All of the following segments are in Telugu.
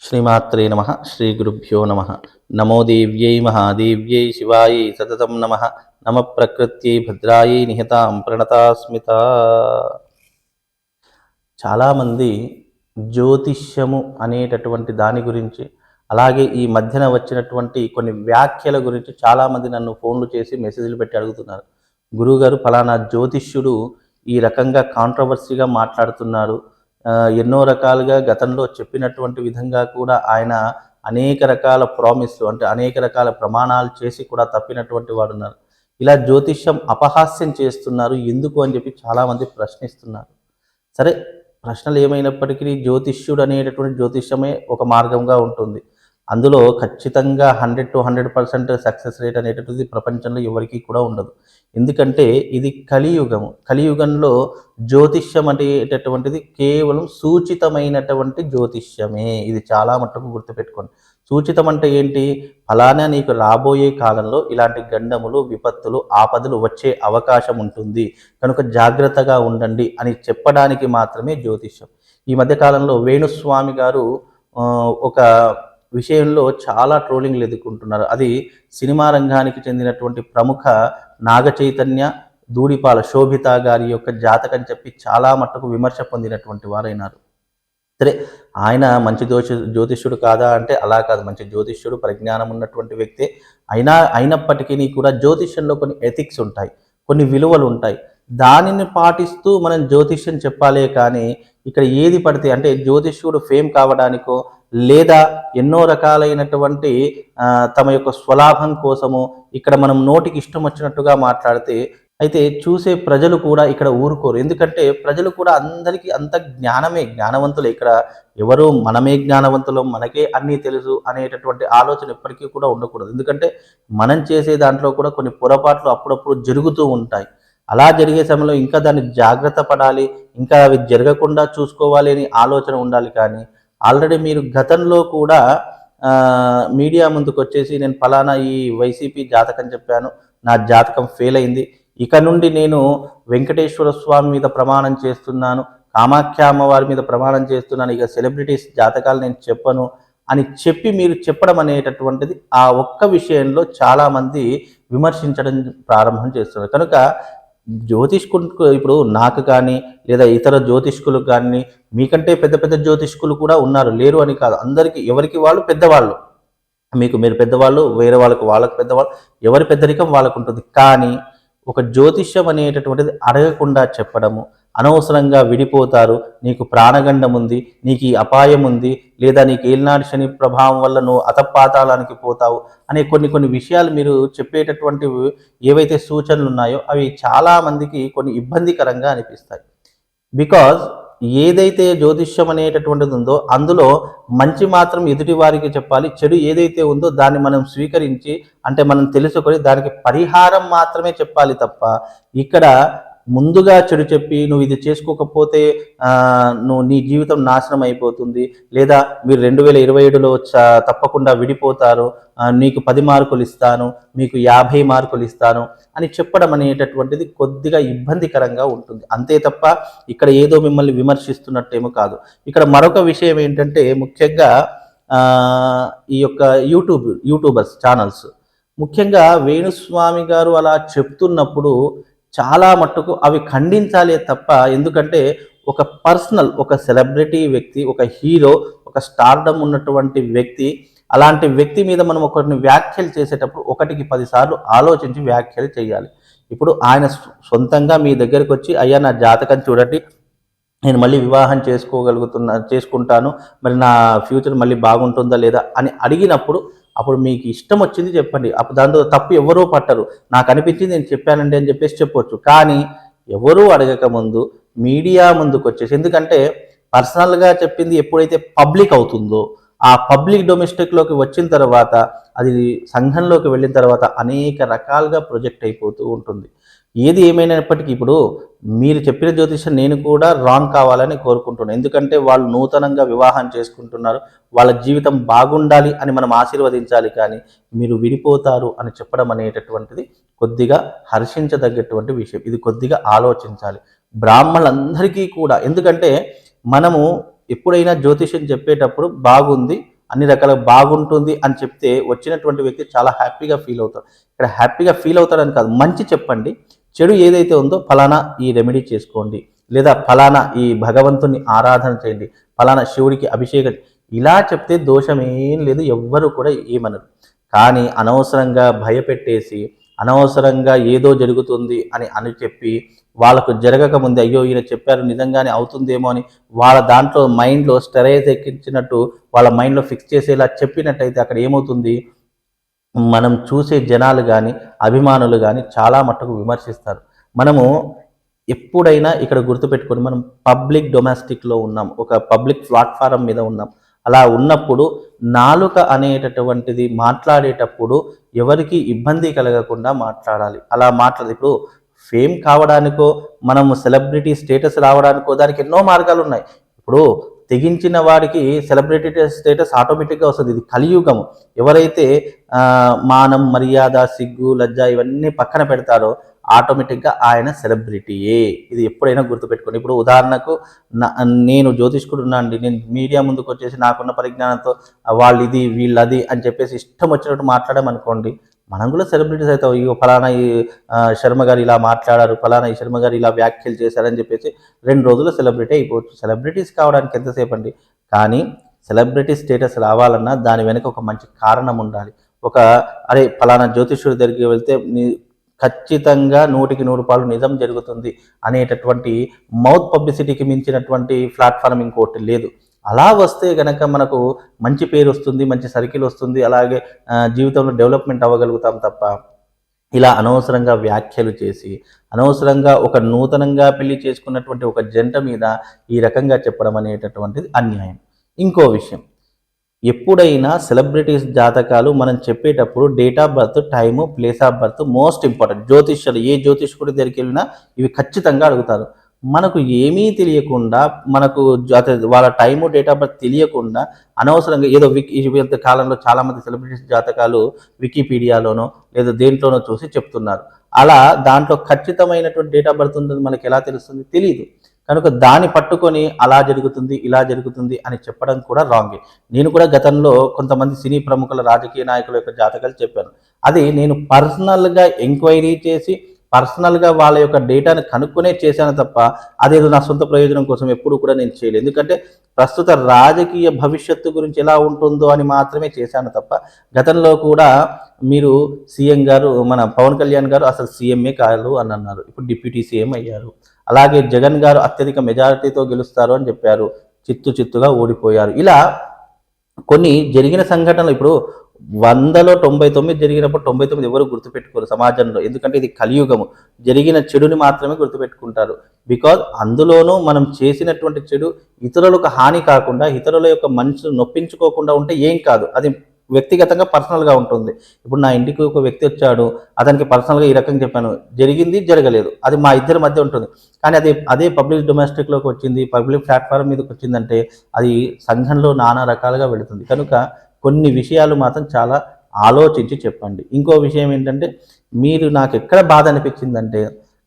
శ్రీమాత్రే నమ శ్రీ గురుభ్యో నమ నమో దేవ్యై మహాదేవ్యై శివాయై సతతం నమ నమ ప్రకృత్యై భద్రాయై నిహతాం ప్రణతాస్మిత. చాలామంది జ్యోతిష్యము అనేటటువంటి దాని గురించి, అలాగే ఈ మధ్యన వచ్చినటువంటి కొన్ని వ్యాఖ్యల గురించి చాలామంది నన్ను ఫోన్లు చేసి మెసేజ్లు పెట్టి అడుగుతున్నారు. గురువుగారు, ఫలానా జ్యోతిష్యుడు ఈ రకంగా కాంట్రవర్సీగా మాట్లాడుతున్నారు, ఎన్నో రకాలుగా గతంలో చెప్పినటువంటి విధంగా కూడా ఆయన అనేక రకాల ప్రామిస్లు, అంటే అనేక రకాల ప్రమాణాలు చేసి కూడా తప్పినటువంటి వాడు ఉన్నారు. ఇలా జ్యోతిష్యం అపహాస్యం చేస్తున్నారు ఎందుకు అని చెప్పి చాలామంది ప్రశ్నిస్తున్నారు. సరే, ప్రశ్నలు ఏమైనప్పటికీ జ్యోతిష్యుడు అనేటటువంటి జ్యోతిష్యమే ఒక మార్గంగా ఉంటుంది. అందులో ఖచ్చితంగా 100 to 100% సక్సెస్ రేట్ అనేటటువంటిది ప్రపంచంలో ఎవరికీ కూడా ఉండదు. ఎందుకంటే ఇది కలియుగము. కలియుగంలో జ్యోతిష్యం అనేటటువంటిది కేవలం సూచితమైనటువంటి జ్యోతిష్యమే. ఇది చాలా మట్టుకు గుర్తుపెట్టుకోండి. సూచితం అంటే ఏంటి? ఫలానా నీకు రాబోయే కాలంలో ఇలాంటి గండములు, విపత్తులు, ఆపదలు వచ్చే అవకాశం ఉంటుంది, కనుక జాగ్రత్తగా ఉండండి అని చెప్పడానికి మాత్రమే జ్యోతిష్యం. ఈ మధ్యకాలంలో వేణుస్వామి గారు ఒక విషయంలో చాలా ట్రోలింగ్లు ఎదుర్కొంటున్నారు. అది సినిమా రంగానికి చెందినటువంటి ప్రముఖ నాగ చైతన్య, ధూళిపాల శోభిత గారి యొక్క జాతకం చెప్పి చాలా మట్టుకు విమర్శ పొందినటువంటి వారైనారు. సరే, ఆయన మంచి జ్యోతిష్యుడు కాదా అంటే అలా కాదు. మంచి జ్యోతిష్యుడు, పరిజ్ఞానం ఉన్నటువంటి వ్యక్తే. అయినప్పటికీ కూడా జ్యోతిష్యంలో కొన్ని ఎథిక్స్ ఉంటాయి, కొన్ని విలువలు ఉంటాయి. దానిని పాటిస్తూ మనం జ్యోతిష్యం చెప్పాలే కానీ ఇక్కడ ఏది పడితే, అంటే జ్యోతిష్యుడు ఫేమ్ కావడానికో లేదా ఎన్నో రకాలైనటువంటి తమ యొక్క స్వలాభం కోసము ఇక్కడ మనం నోటికి ఇష్టం వచ్చినట్టుగా మాట్లాడితే అయితే చూసే ప్రజలు కూడా ఇక్కడ ఊరుకోరు. ఎందుకంటే ప్రజలు కూడా అందరికీ అంత జ్ఞానవంతులు. ఇక్కడ ఎవరు మనమే జ్ఞానవంతులు, మనకే అన్నీ తెలుసు అనేటటువంటి ఆలోచన ఎప్పటికీ కూడా ఉండకూడదు. ఎందుకంటే మనం చేసే దాంట్లో కూడా కొన్ని పొరపాట్లు అప్పుడప్పుడు జరుగుతూ ఉంటాయి. అలా జరిగే సమయంలో ఇంకా దాన్ని జాగ్రత్త పడాలి, ఇంకా అవి జరగకుండా చూసుకోవాలి అని ఆలోచన ఉండాలి. కానీ ఆల్రెడీ మీరు గతంలో కూడా మీడియా ముందుకు వచ్చేసి నేను ఫలానా ఈ వైసీపీ జాతకం చెప్పాను, నా జాతకం ఫెయిల్ అయింది, ఇక నుండి నేను వెంకటేశ్వర స్వామి మీద ప్రమాణం చేస్తున్నాను, కామాఖ్య అమ్మవారి మీద ప్రమాణం చేస్తున్నాను, ఇక సెలబ్రిటీస్ జాతకాలు నేను చెప్పను అని చెప్పి మీరు చెప్పడం అనేటటువంటిది ఆ ఒక్క విషయంలో చాలామంది విమర్శించడం ప్రారంభం చేస్తున్నారు. కనుక జ్యోతిష్కులకు ఇప్పుడు నాకు కానీ లేదా ఇతర జ్యోతిష్కులకు కానీ మీకంటే పెద్ద పెద్ద జ్యోతిష్కులు కూడా ఉన్నారు, లేరు అని కాదు. అందరికీ ఎవరికి వాళ్ళు పెద్దవాళ్ళు. మీరు పెద్దవాళ్ళు, వేరే వాళ్ళకు పెద్దవాళ్ళు, ఎవరి పెద్దరికం వాళ్ళకు ఉంటుంది. కానీ ఒక జ్యోతిష్యం అనేటటువంటిది అడగకుండా చెప్పడము, అనవసరంగా విడిపోతారు, నీకు ప్రాణగండం ఉంది, నీకు ఈ అపాయం ఉంది, లేదా నీకు ఏలినాటి శని ప్రభావం వల్ల నువ్వు అతపాతాళానికి పోతావు అనే కొన్ని విషయాలు మీరు చెప్పేటటువంటి ఏవైతే సూచనలు ఉన్నాయో అవి చాలామందికి కొన్ని ఇబ్బందికరంగా అనిపిస్తాయి. బికాజ్ ఏదైతే జ్యోతిష్యం అనేటటువంటిది ఉందో అందులో మంచి మాత్రం ఎదుటి వారికి చెప్పాలి, చెడు ఏదైతే ఉందో దాన్ని మనం స్వీకరించి, అంటే మనం తెలుసుకొని దానికి పరిహారం మాత్రమే చెప్పాలి తప్ప ఇక్కడ ముందుగా చెడు చెప్పి నువ్వు ఇది చేసుకోకపోతే నీ జీవితం నాశనం అయిపోతుంది, లేదా మీరు 2027లో తప్పకుండా విడిపోతారు, నీకు 10 మార్కులు ఇస్తాను, మీకు 50 మార్కులు ఇస్తాను అని చెప్పడం అనేటటువంటిది కొద్దిగా ఇబ్బందికరంగా ఉంటుంది. అంతే తప్ప ఇక్కడ ఏదో మిమ్మల్ని విమర్శిస్తున్నట్టేమో కాదు. ఇక్కడ మరొక విషయం ఏంటంటే ముఖ్యంగా ఈ యొక్క యూట్యూబర్స్ ఛానల్స్, ముఖ్యంగా వేణుస్వామి గారు అలా చెప్తున్నప్పుడు చాలా మట్టుకు అవి ఖండించాలే తప్ప, ఎందుకంటే ఒక పర్సనల్, ఒక సెలబ్రిటీ వ్యక్తి, ఒక హీరో, ఒక స్టార్డమ్ ఉన్నటువంటి వ్యక్తి, అలాంటి వ్యక్తి మీద మనం ఒకరిని వ్యాఖ్యలు చేసేటప్పుడు 1కి 10 సార్లు ఆలోచించి వ్యాఖ్యలు చేయాలి. ఇప్పుడు ఆయన సొంతంగా మీ దగ్గరికి వచ్చి అయ్యా నా జాతకం చూడండి, నేను మళ్ళీ వివాహం చేసుకుంటాను, మరి నా ఫ్యూచర్ మళ్ళీ బాగుంటుందా లేదా అని అడిగినప్పుడు అప్పుడు మీకు ఇష్టం వచ్చింది చెప్పండి. అప్పుడు దాంట్లో తప్పు ఎవరూ పట్టరు. నాకు అనిపించింది నేను చెప్పానండి అని చెప్పేసి చెప్పొచ్చు. కానీ ఎవరూ అడగక ముందు మీడియా ముందుకు వచ్చేసి, ఎందుకంటే పర్సనల్గా చెప్పింది ఎప్పుడైతే పబ్లిక్ అవుతుందో, ఆ పబ్లిక్ డొమెస్టిక్లోకి వచ్చిన తర్వాత, అది సంఘంలోకి వెళ్ళిన తర్వాత అనేక రకాలుగా ప్రొజెక్ట్ అయిపోతూ ఉంటుంది. ఏది ఏమైనప్పటికీ ఇప్పుడు మీరు చెప్పిన జ్యోతిష్యం నేను కూడా రాంగ్ కావాలని కోరుకుంటున్నాను. ఎందుకంటే వాళ్ళు నూతనంగా వివాహం చేసుకుంటున్నారు, వాళ్ళ జీవితం బాగుండాలి అని మనం ఆశీర్వదించాలి. కానీ మీరు విడిపోతారు అని చెప్పడం అనేటటువంటిది కొద్దిగా హర్షించదగ్గటువంటి విషయం. ఇది కొద్దిగా ఆలోచించాలి బ్రాహ్మణులందరికీ కూడా. ఎందుకంటే మనము ఎప్పుడైనా జ్యోతిష్యం చెప్పేటప్పుడు బాగుంది, అన్ని రకాల బాగుంటుంది అని చెప్తే వచ్చినటువంటి వ్యక్తి చాలా హ్యాపీగా ఫీల్ అవుతాడు. ఇక్కడ హ్యాపీగా ఫీల్ అవుతాడని కాదు, మంచి చెప్పండి. చెడు ఏదైతే ఉందో ఫలానా ఈ రెమెడీ చేసుకోండి, లేదా ఫలానా ఈ భగవంతుని ఆరాధన చేయండి, ఫలానా శివుడికి అభిషేకం, ఇలా చెప్తే దోషం ఏం లేదు, ఎవ్వరు కూడా ఏమనరు. కానీ అనవసరంగా భయపెట్టేసి అనవసరంగా ఏదో జరుగుతుంది అని చెప్పి వాళ్ళకు జరగక ముందే అయ్యో ఈయన చెప్పారు నిజంగానే అవుతుందేమో అని వాళ్ళ దాంట్లో మైండ్లో స్టెరైజ్ ఎక్కించినట్టు వాళ్ళ మైండ్లో ఫిక్స్ చేసేలా చెప్పినట్టయితే అక్కడ ఏమవుతుంది, మనం చూసే జనాలు కానీ అభిమానులు కానీ చాలా మట్టుకు విమర్శిస్తారు. మనము ఎప్పుడైనా ఇక్కడ గుర్తుపెట్టుకొని మనం పబ్లిక్ డొమెస్టిక్లో ఉన్నాం, ఒక పబ్లిక్ ప్లాట్ఫారం మీద ఉన్నాం. అలా ఉన్నప్పుడు నాలుక అనేటటువంటిది మాట్లాడేటప్పుడు ఎవరికి ఇబ్బంది కలగకుండా మాట్లాడాలి. అలా ఇప్పుడు ఫేమ్ కావడానికో మనం సెలబ్రిటీ స్టేటస్ రావడానికో దానికి ఎన్నో మార్గాలు ఉన్నాయి. ఇప్పుడు తెగించిన వాడికి సెలబ్రిటీ స్టేటస్ ఆటోమేటిక్గా వస్తుంది. ఇది కలియుగము. ఎవరైతే మానం, మర్యాద, సిగ్గు, లజ్జ ఇవన్నీ పక్కన పెడతారో ఆటోమేటిక్గా ఆయన సెలబ్రిటీయే. ఇది ఎప్పుడైనా గుర్తుపెట్టుకోండి. ఇప్పుడు ఉదాహరణకు నేను జ్యోతిష్కుడున్నా అండి, నేను మీడియా ముందుకు వచ్చేసి నాకున్న పరిజ్ఞానంతో వాళ్ళు ఇది వీళ్ళది అని చెప్పేసి ఇష్టం వచ్చినట్టు మాట్లాడామనుకోండి, మనం కూడా సెలబ్రిటీస్ అవుతాం. ఇగో ఫలానా ఈ శర్మ గారు ఇలా మాట్లాడారు, ఫలానా ఈ శర్మ గారు ఇలా వ్యాఖ్యలు చేశారని చెప్పేసి 2 రోజుల్లో సెలబ్రిటీ అయిపోవచ్చు. సెలబ్రిటీస్ కావడానికి ఎంతసేపు అండి? కానీ సెలబ్రిటీ స్టేటస్ రావాలన్నా దాని వెనుక ఒక మంచి కారణం ఉండాలి. అరే ఫలానా జ్యోతిష్యుడి దగ్గరికి వెళ్తే ఖచ్చితంగా 100కి 100 నిజం జరుగుతుంది అనేటటువంటి మౌత్ పబ్లిసిటీకి మించినటువంటి ప్లాట్ఫామ్ ఇంకోటి లేదు. అలా వస్తే గనక మనకు మంచి పేరు వస్తుంది, మంచి సర్కిల్ వస్తుంది, అలాగే జీవితంలో డెవలప్మెంట్ అవ్వగలుగుతాం తప్ప ఇలా అనవసరంగా వ్యాఖ్యలు చేసి అనవసరంగా ఒక నూతనంగా పెళ్లి చేసుకున్నటువంటి ఒక జంట మీద ఈ రకంగా చెప్పడం అనేటటువంటిది అన్యాయం. ఇంకో విషయం, ఎప్పుడైనా సెలబ్రిటీస్ జాతకాలు మనం చెప్పేటప్పుడు date of birth, time, place of birth most important. జ్యోతిష్యుడు ఏ జ్యోతిష్కుడి దగ్గరికి వెళ్ళినా ఇవి ఖచ్చితంగా అడుగుతారు. మనకు ఏమీ తెలియకుండా మనకు వాళ్ళ టైము, డేట్ ఆఫ్ బర్త్ తెలియకుండా అనవసరంగా ఏదో కాలంలో చాలామంది సెలబ్రిటీస్ జాతకాలు వికీపీడియాలోనో లేదా దేంట్లోనో చూసి చెప్తున్నారు. అలా దాంట్లో ఖచ్చితమైనటువంటి డేట్ ఆఫ్ బర్త్ ఉంటుంది మనకి ఎలా తెలుస్తుంది? తెలియదు. కనుక దాన్ని పట్టుకొని అలా జరుగుతుంది, ఇలా జరుగుతుంది అని చెప్పడం కూడా రాంగే. నేను కూడా గతంలో కొంతమంది సినీ ప్రముఖుల, రాజకీయ నాయకుల యొక్క జాతకాలు చెప్పాను. అది నేను పర్సనల్గా ఎంక్వైరీ చేసి పర్సనల్గా వాళ్ళ యొక్క డేటాను కనుక్కునే చేశాను తప్ప అదేదో నా సొంత ప్రయోజనం కోసం ఎప్పుడు కూడా నేను చేయలేదు. ఎందుకంటే ప్రస్తుత రాజకీయ భవిష్యత్తు గురించి ఎలా ఉంటుందో అని మాత్రమే చేశాను తప్ప గతంలో కూడా మీరు సీఎం గారు, మన పవన్ కళ్యాణ్ గారు అసలు సీఎంఏ కాదు అని అన్నారు, ఇప్పుడు డిప్యూటీ సీఎం అయ్యారు. అలాగే జగన్ గారు అత్యధిక మెజారిటీతో గెలుస్తారు అని చెప్పారు, చిత్తుగా ఓడిపోయారు. ఇలా కొన్ని జరిగిన సంఘటనలు ఇప్పుడు 100లో 99 జరిగినప్పుడు 99 ఎవరు గుర్తుపెట్టుకోరు సమాజంలో. ఎందుకంటే ఇది కలియుగము. జరిగిన చెడుని మాత్రమే గుర్తుపెట్టుకుంటారు. బికాజ్ అందులోనూ మనం చేసినటువంటి చెడు ఇతరులకు హాని కాకుండా, ఇతరుల యొక్క మనసును నొప్పించుకోకుండా ఉంటే ఏం కాదు. అది వ్యక్తిగతంగా పర్సనల్గా ఉంటుంది. ఇప్పుడు నా ఇంటికి ఒక వ్యక్తి వచ్చాడు, అతనికి పర్సనల్గా ఈ రకంగా చెప్పాను, జరిగింది జరగలేదు, అది మా ఇద్దరి మధ్య ఉంటుంది. కానీ అదే పబ్లిక్ డొమెస్టిక్లోకి వచ్చింది, పబ్లిక్ ప్లాట్ఫామ్ మీదకి వచ్చిందంటే అది సంఘంలో నానా రకాలుగా వెళుతుంది. కనుక కొన్ని విషయాలు మాత్రం చాలా ఆలోచించి చెప్పండి. ఇంకో విషయం ఏంటంటే, మీరు నాకు ఎక్కడ బాధ అనిపించిందంటే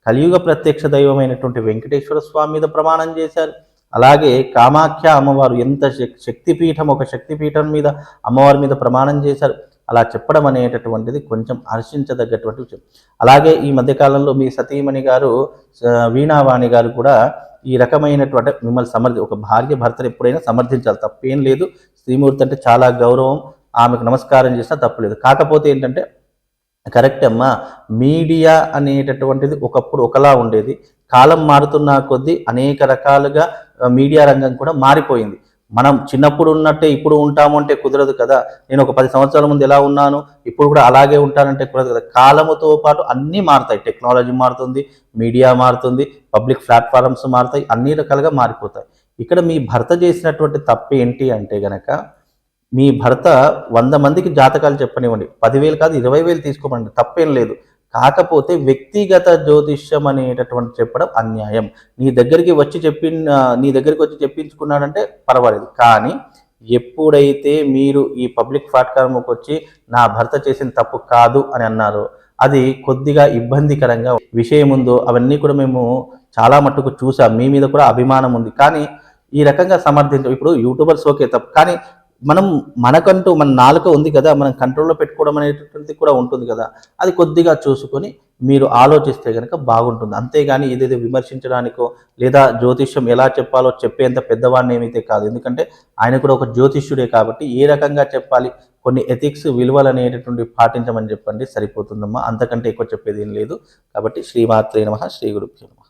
కలియుగ ప్రత్యక్ష దైవమైనటువంటి వెంకటేశ్వర స్వామి మీద ప్రమాణం చేశారు. అలాగే కామాఖ్య అమ్మవారు ఎంత శక్తిపీఠం, ఒక శక్తిపీఠం మీద అమ్మవారి మీద ప్రమాణం చేశారు. అలా చెప్పడం అనేటటువంటిది కొంచెం హర్షించదగ్గటువంటి విషయం. అలాగే ఈ మధ్యకాలంలో మీ సతీమణి గారు వీణావాణి గారు కూడా ఈ రకమైనటువంటి మిమ్మల్ని ఒక భార్య భర్తను ఎప్పుడైనా సమర్థించాలి, తప్పేం లేదు. శ్రీమూర్తి అంటే చాలా గౌరవం, ఆమెకు నమస్కారం చేసినా తప్పులేదు. కాకపోతే ఏంటంటే కరెక్ట్ అమ్మా, మీడియా అనేటటువంటిది ఒకప్పుడు ఒకలా ఉండేది, కాలం మారుతున్న కొద్దీ అనేక రకాలుగా మీడియా రంగం కూడా మారిపోయింది. మనం చిన్నప్పుడు ఉన్నట్టే ఇప్పుడు ఉంటాము అంటే కుదరదు కదా. నేను ఒక 10 సంవత్సరాల ముందు ఎలా ఉన్నాను ఇప్పుడు కూడా అలాగే ఉంటానంటే కుదరదు కదా. కాలముతో పాటు అన్నీ మారుతాయి. టెక్నాలజీ మారుతుంది, మీడియా మారుతుంది, పబ్లిక్ ప్లాట్ఫారమ్స్ మారుతాయి, అన్ని రకాలుగా మారిపోతాయి. ఇక్కడ మీ భర్త చేసినటువంటి తప్పు ఏంటి అంటే గనక, మీ భర్త 100 మందికి జాతకాలు చెప్పనివ్వండి, 10,000 కాదు 20,000 తీసుకోమండి, తప్పేం లేదు. కాకపోతే వ్యక్తిగత జ్యోతిష్యం అనేటటువంటి చెప్పడం అన్యాయం. నీ దగ్గరికి వచ్చి చెప్పించుకున్నాడంటే పర్వాలేదు. కానీ ఎప్పుడైతే మీరు ఈ పబ్లిక్ ప్లాట్ఫామ్కి వచ్చి నా భర్త చేసిన తప్పు కాదు అని అన్నారో అది కొద్దిగా ఇబ్బందికరంగా విషయం ఉందో అవన్నీ కూడా మేము చాలా మట్టుకు చూసాం. మీ మీద కూడా అభిమానం ఉంది, కానీ ఈ రకంగా సమర్థించం. ఇప్పుడు యూట్యూబర్స్ ఓకే తప్పు, కానీ మనం మనకంటూ మన నాలుక ఉంది కదా, మనం కంట్రోల్‌లో పెట్టుకోవడం అనేటటువంటిది కూడా ఉంటుంది కదా! అది కొద్దిగా చూసుకొని మీరు ఆలోచిస్తే గనక బాగుంటుంది. అంతేగాని ఇదేదో విమర్శించడానికో, లేదా జ్యోతిష్యం ఎలా చెప్పాలో చెప్పేంత పెద్దవాడినేమైతే కాదు. ఎందుకంటే ఆయన కూడా ఒక జ్యోతిష్యుడే కాబట్టి ఏ రకంగా చెప్పాలి, కొన్ని ఎథిక్స్, విలువలనేటటువంటివి పాటించమని చెప్పండి సరిపోతుందమ్మా. అంతకంటే ఎక్కువ చెప్పేదేం లేదు. కాబట్టి శ్రీమాత్రే నమః. శ్రీ గురుభ్యో నమః.